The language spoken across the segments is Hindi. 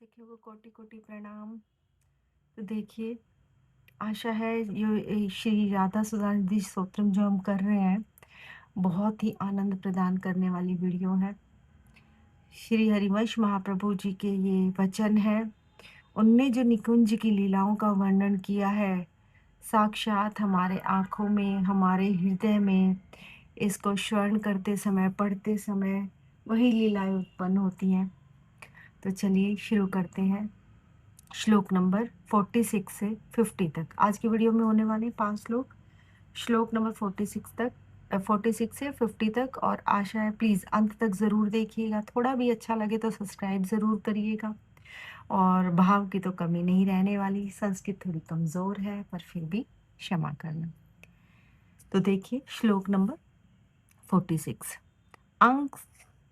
सखियों को कोटि कोटि प्रणाम। तो देखिए, आशा है ये श्री राधा सुधानिधि स्तोत्रम जो हम कर रहे हैं बहुत ही आनंद प्रदान करने वाली वीडियो है। श्री हरिवंश महाप्रभु जी के ये वचन है। उनने जो निकुंज की लीलाओं का वर्णन किया है, साक्षात हमारे आँखों में, हमारे हृदय में इसको श्रवण करते समय, पढ़ते समय वही लीलाएँ उत्पन्न होती हैं। तो चलिए शुरू करते हैं। श्लोक नंबर 46 से 50 तक आज की वीडियो में होने वाले 5 श्लोक। श्लोक नंबर 46 से 50 तक। और आशा है प्लीज़ अंत तक ज़रूर देखिएगा। थोड़ा भी अच्छा लगे तो सब्सक्राइब ज़रूर करिएगा। और भाव की तो कमी नहीं रहने वाली। संस्कृत थोड़ी कमज़ोर है पर फिर भी क्षमा करना। तो देखिए श्लोक नंबर 46। अंक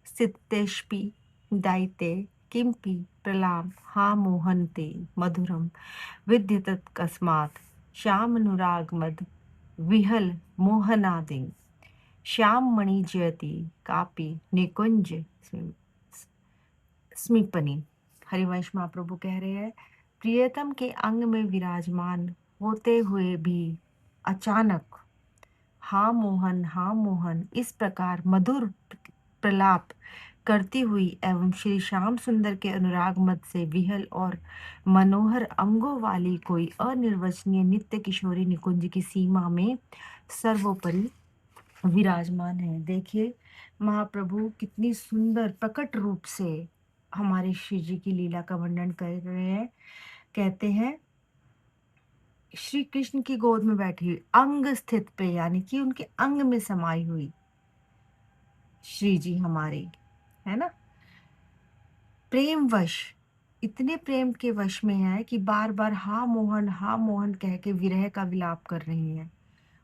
सितेष्पि दायिते किंपि प्रलाप हा मोहन्ते मधुरम विद्यतत्कस्मात् श्यामनुरागमद विहल मोहनादिं श्याम मणि जयति कापि निकुंज स्मिपनी। हरिवंश महाप्रभु कह रहे हैं, प्रियतम के अंग में विराजमान होते हुए भी अचानक हाँ मोहन इस प्रकार मधुर प्रलाप करती हुई एवं श्री श्याम सुंदर के अनुराग मत से विहल और मनोहर अंगों वाली कोई अनिर्वचनीय नित्य किशोरी निकुंज की सीमा में सर्वोपरि विराजमान है। देखिए महाप्रभु कितनी सुंदर प्रकट रूप से हमारे श्री जी की लीला का वर्णन कर रहे हैं। कहते हैं श्री कृष्ण की गोद में बैठी हुई अंग स्थित पे, यानी कि उनके अंग में समाई हुई श्री जी हमारे, है ना, प्रेमवश, इतने प्रेम के वश में है कि बार बार हाँ मोहन कह के विरह का विलाप कर रही हैं।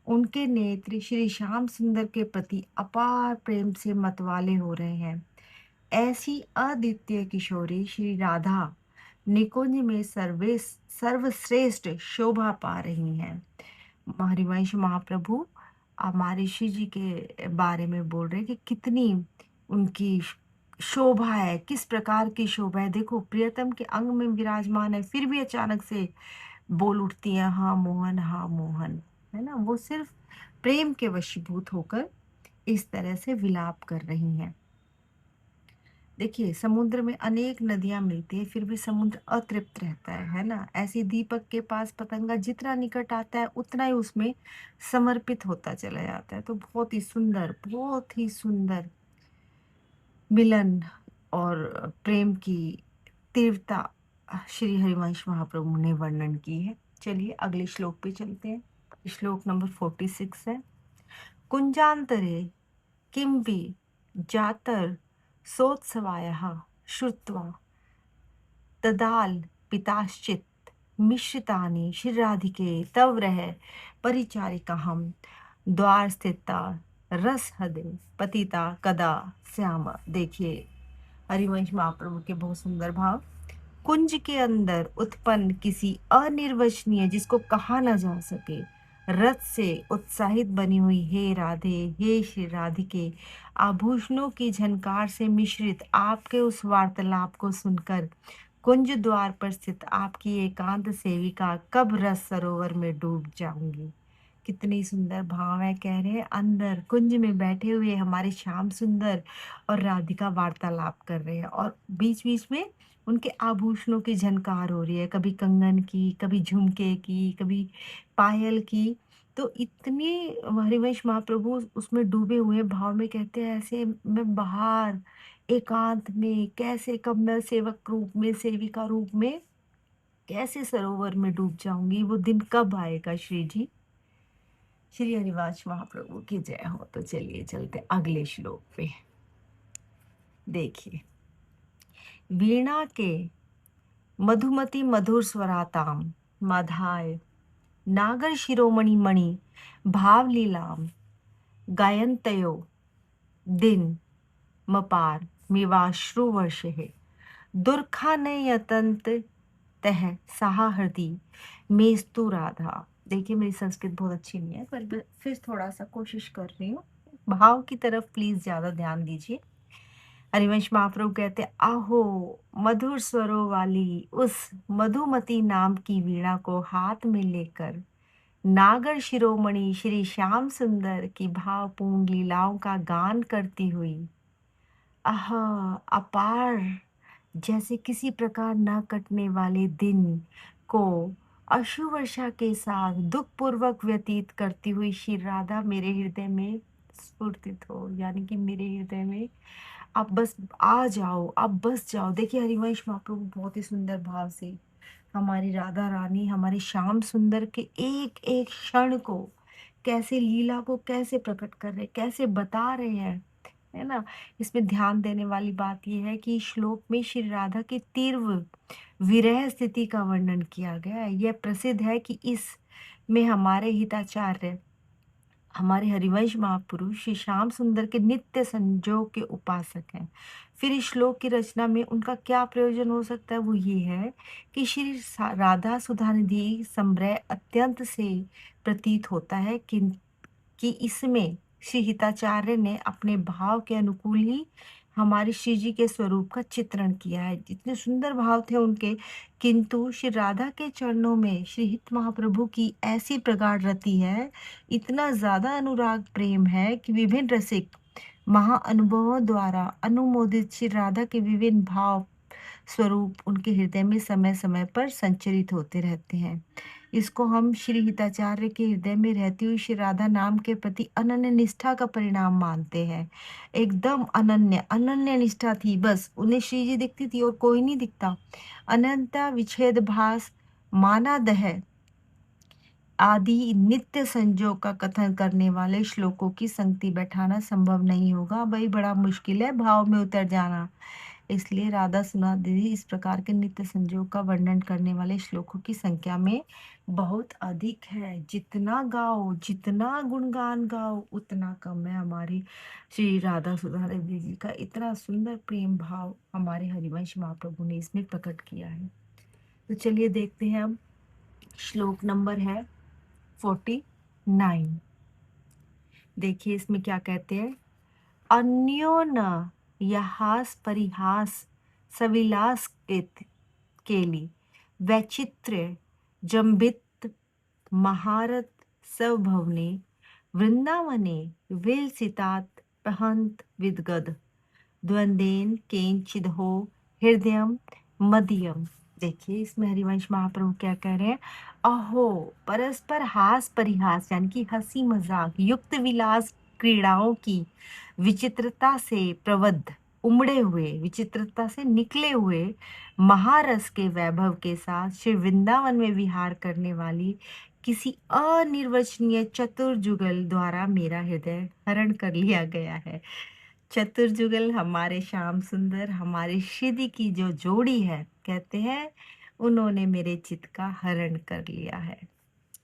उनके नेत्र श्री श्याम सुंदर के प्रति अपार प्रेम से मतवाले हो रहे हैं। ऐसी अद्वितीय किशोरी श्री राधा निकुंज में सर्वश्रेष्ठ शोभा पा रही हैं। हरिवंश महाप्रभु हमारे श्री जी के बारे में बोल रहे हैं कि कितनी उनकी शोभा है, किस प्रकार की शोभा है। देखो प्रियतम के अंग में विराजमान है, फिर भी अचानक से बोल उठती हैं हाँ मोहन, है ना। वो सिर्फ प्रेम के वशीभूत होकर इस तरह से विलाप कर रही हैं। देखिए समुद्र में अनेक नदियां मिलती है, फिर भी समुद्र अतृप्त रहता है ना। ऐसी दीपक के पास पतंगा जितना निकट आता है उतना ही उसमें समर्पित होता चला जाता है। तो बहुत ही सुंदर मिलन और प्रेम की तीव्रता श्री हरिवंश महाप्रभु ने वर्णन की है। चलिए अगले श्लोक पे चलते हैं। श्लोक नंबर 46 है। कुंजांतरे किंपि जातर सोत्सवायः श्रुत्वा तदाल पिताश्चित मिश्रितानि श्रीराधिके तव रह परिचारिकाहं द्वार स्थिता रस हदे पतिता कदा श्याम। देखिए हरिवंश महाप्रभु के बहुत सुंदर भाव। कुंज के अंदर उत्पन्न किसी अनिर्वचनीय, जिसको कहा ना जा सके, रथ से उत्साहित बनी हुई हे राधे, हे श्री राधिके, आभूषणों की झनकार से मिश्रित आपके उस वार्तालाप को सुनकर कुंज द्वार पर स्थित आपकी एकांत सेविका कब रस सरोवर में डूब जाऊंगी। कितनी सुंदर भाव है। कह रहे हैं अंदर कुंज में बैठे हुए हमारे श्याम सुंदर और राधिका वार्तालाप कर रहे हैं और बीच बीच में उनके आभूषणों की झनकार हो रही है, कभी कंगन की, कभी झुमके की, कभी पायल की। तो इतनी हरिवंश महाप्रभु उसमें डूबे हुए भाव में कहते हैं ऐसे मैं बाहर एकांत में कैसे, कब मैं सेवक रूप में, सेविका रूप में कैसे सरोवर में डूब जाऊंगी, वो दिन कब आएगा श्री जी। श्री हरिवंश महाप्रभु की जय हो। तो चलिए चलते अगले श्लोक पे। देखिए वीणा के मधुमती मधुर स्वराताम माधाय नागर शिरोमणि मणि भावलीलाम गायन्तयो दिन मपार मिवाश्रु वर्षे दुर्खानयतंत तह साहा हृदि मेस्तु राधा। देखिए मेरी संस्कृत बहुत अच्छी नहीं है पर फिर थोड़ा सा कोशिश कर रही हूँ। भाव की तरफ प्लीज ज्यादा ध्यान दीजिए। हरिवंश महाप्रभु कहते आहो मधुर स्वरों वाली उस मधुमती नाम की वीणा को हाथ में लेकर नागर शिरोमणि श्री श्याम सुंदर की भावपूर्ण लीलाओं का गान करती हुई आह अपार जैसे किसी प्रकार न कटने वाले दिन को अश्रु वर्षा के साथ दुख पूर्वक व्यतीत करती हुई श्री राधा मेरे हृदय में स्फुर्तित हो, यानी कि मेरे हृदय में आप बस आ जाओ, आप बस जाओ। देखिए हरिवंश महाप्रभु बहुत ही सुंदर भाव से हमारी राधा रानी, हमारे श्याम सुंदर के एक एक क्षण को कैसे लीला को कैसे प्रकट कर रहे, कैसे बता रहे हैं, है ना। इसमें ध्यान देने वाली बात यह है कि इस श्लोक में श्री राधा की तीव्र विरह स्थिति का वर्णन किया गया है। यह प्रसिद्ध है कि इस में हमारे हिताचार्य, हमारे हरिवंश महापुरुष श्री श्याम सुंदर के नित्य संजोग के उपासक हैं। फिर इस श्लोक की रचना में उनका क्या प्रयोजन हो सकता है, वो ये है कि श्री राधा सुधानिधि संग्रह अत्यंत से प्रतीत होता है कि इसमें श्री हिताचार्य ने अपने भाव के अनुकूल ही हमारे श्री जी के स्वरूप का चित्रण किया है। इतने सुंदर भाव थे उनके, किंतु श्री राधा के चरणों में श्री हित महाप्रभु की ऐसी प्रगाढ़ रति है, इतना ज्यादा अनुराग प्रेम है कि विभिन्न रसिक महाअनुभवों द्वारा अनुमोदित श्री राधा के विभिन्न भाव स्वरूप उनके हृदय में समय समय पर संचरित होते रहते हैं। इसको हम श्री हिताचार्य के हृदय में रहती हुई श्री राधा नाम के प्रति अनन्य निष्ठा का परिणाम मानते हैं। एकदम अनन्य अनन्य निष्ठा थी, बस उन्हें श्री जी दिखती थी और कोई नहीं दिखता। अनंता विच्छेद भास मानादह आदि नित्य संजोग का कथन करने वाले श्लोकों की संगति बैठाना संभव नहीं होगा, भाई बड़ा मुश्किल है भाव में उतर जाना। इसलिए राधा सुनादेवी इस प्रकार के नित्य संजोग का वर्णन करने वाले श्लोकों की संख्या में बहुत अधिक है। जितना गाओ, जितना गुणगान गाओ उतना कम है। हमारी श्री राधा सुधादेवी जी का इतना सुंदर प्रेम भाव हमारे हरिवंश महाप्रभु ने इसमें प्रकट किया है। तो चलिए देखते हैं अब श्लोक नंबर है 49। देखिए इसमें क्या कहते हैं। अन्यो न यहास परिहास सविलास केली वैचित्र्य जम्बित महारत स्वभवने वृंदावने विलसितात प्रहंत विदगद द्वंदेन केंचिदहो हृदयम मदीयम। देखिए इसमें हरिवंश महाप्रभु क्या कह रहे हैं। अहो परस्पर हास परिहास यानी कि हंसी मजाक युक्त विलास क्रीड़ाओं की विचित्रता से प्रवद्ध उमड़े हुए, विचित्रता से निकले हुए महारस के वैभव के साथ श्री वृंदावन में विहार करने वाली किसी अनिर्वचनीय चतुर जुगल द्वारा मेरा हृदय हरण कर लिया गया है। चतुर्जुगल हमारे श्याम सुंदर, हमारे श्रीदी की जो जोड़ी है, कहते हैं उन्होंने मेरे चित्त का हरण कर लिया है।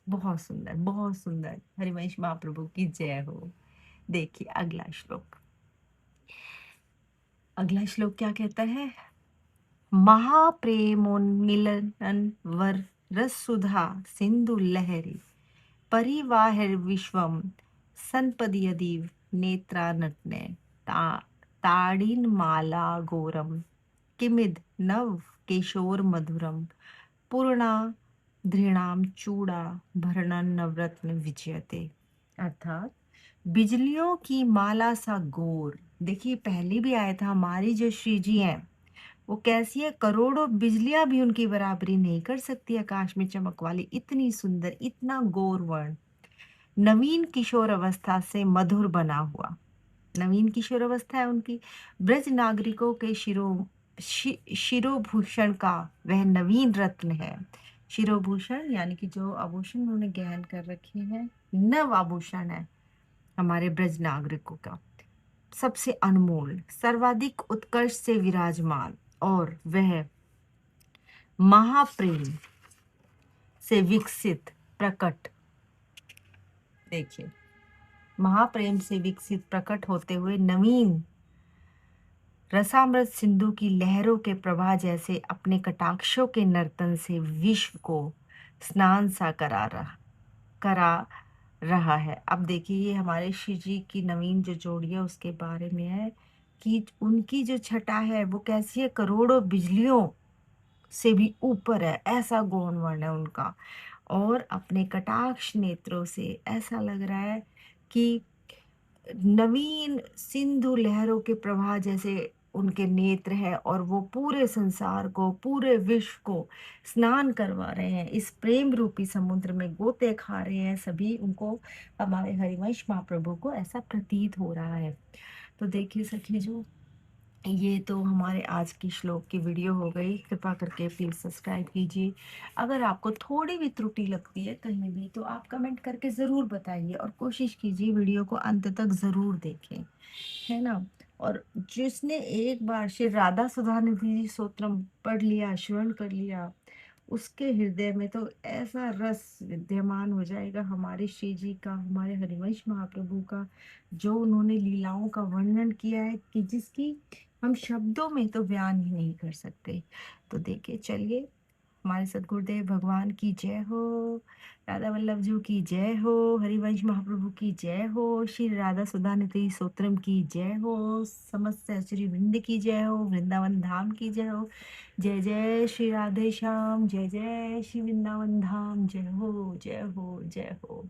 बहुत सुंदर, बहुत सुंदर। हरिवंश महाप्रभु की जय हो। देखिए अगला श्लोक, अगला श्लोक क्या कहता है। महाप्रेमोन्मिलन वर रसुधा सिंधु लहरी परिवाहर विश्वम संपदयदीव नेत्रानट्ने ताड़ीन माला गोरम किमिद नव केशोर मधुरम पूर्णा धृणाम चूड़ा भरणन नवरत्न विजयते। अर्थात बिजलियों की माला सा गोर। देखिए पहले भी आया था, हमारी जो श्री जी हैं वो कैसी है, करोड़ों बिजलियां भी उनकी बराबरी नहीं कर सकती आकाश में चमक वाली, इतनी सुंदर, इतना गौर वर्ण, नवीन किशोर अवस्था से मधुर बना हुआ। नवीन किशोर अवस्था है उनकी। ब्रज नागरिकों के शिरोभूषण का वह नवीन रत्न है। शिरोभूषण यानी कि जो आभूषण उन्होंने गहन कर रखे हैं, नव आभूषण है हमारे ब्रज नागरिकों का, सबसे अनमोल, सर्वाधिक उत्कर्ष से विराजमान, और वह महाप्रेम से विकसित प्रकट। देखिए महाप्रेम से विकसित प्रकट होते हुए नवीन रसामृत सिंधु की लहरों के प्रवाह जैसे अपने कटाक्षों के नर्तन से विश्व को स्नान सा करा रहा है। अब देखिए ये हमारे श्री जी की नवीन जो जोड़ी है उसके बारे में है कि उनकी जो छटा है वो कैसी है, करोड़ों बिजलियों से भी ऊपर है, ऐसा गौर वर्ण है उनका। और अपने कटाक्ष नेत्रों से ऐसा लग रहा है कि नवीन सिंधु लहरों के प्रवाह जैसे उनके नेत्र हैं, और वो पूरे संसार को, पूरे विश्व को स्नान करवा रहे हैं, इस प्रेम रूपी समुद्र में गोते खा रहे हैं सभी उनको। हमारे हरिवंश महाप्रभु को ऐसा प्रतीत हो रहा है। तो देखिए सखी जो, ये तो हमारे आज की श्लोक की वीडियो हो गई। कृपा करके प्लीज सब्सक्राइब कीजिए। अगर आपको थोड़ी भी त्रुटि लगती है कहीं भी तो आप कमेंट करके ज़रूर बताइए, और कोशिश कीजिए वीडियो को अंत तक ज़रूर देखें, है ना। और जिसने एक बार श्री राधा सुधा निधि स्तोत्रम पढ़ लिया, श्रवण कर लिया, उसके हृदय में तो ऐसा रस विद्यमान हो जाएगा हमारे श्री जी का, हमारे हरिवंश महाप्रभु का, जो उन्होंने लीलाओं का वर्णन किया है कि जिसकी हम शब्दों में तो बयान ही नहीं कर सकते। तो देखिए चलिए, हमारे सदगुरुदेव भगवान की जय हो, राधा वल्लभ जी की जय हो, हरिवंश महाप्रभु की जय हो, श्री राधा सुधा निधि स्तोत्रम की जय हो, समस्त श्री वृंद की जय हो, वृंदावन धाम की जय हो। जय जय श्री राधे श्याम, जय जय श्री वृंदावन धाम, जय हो जय हो जय हो।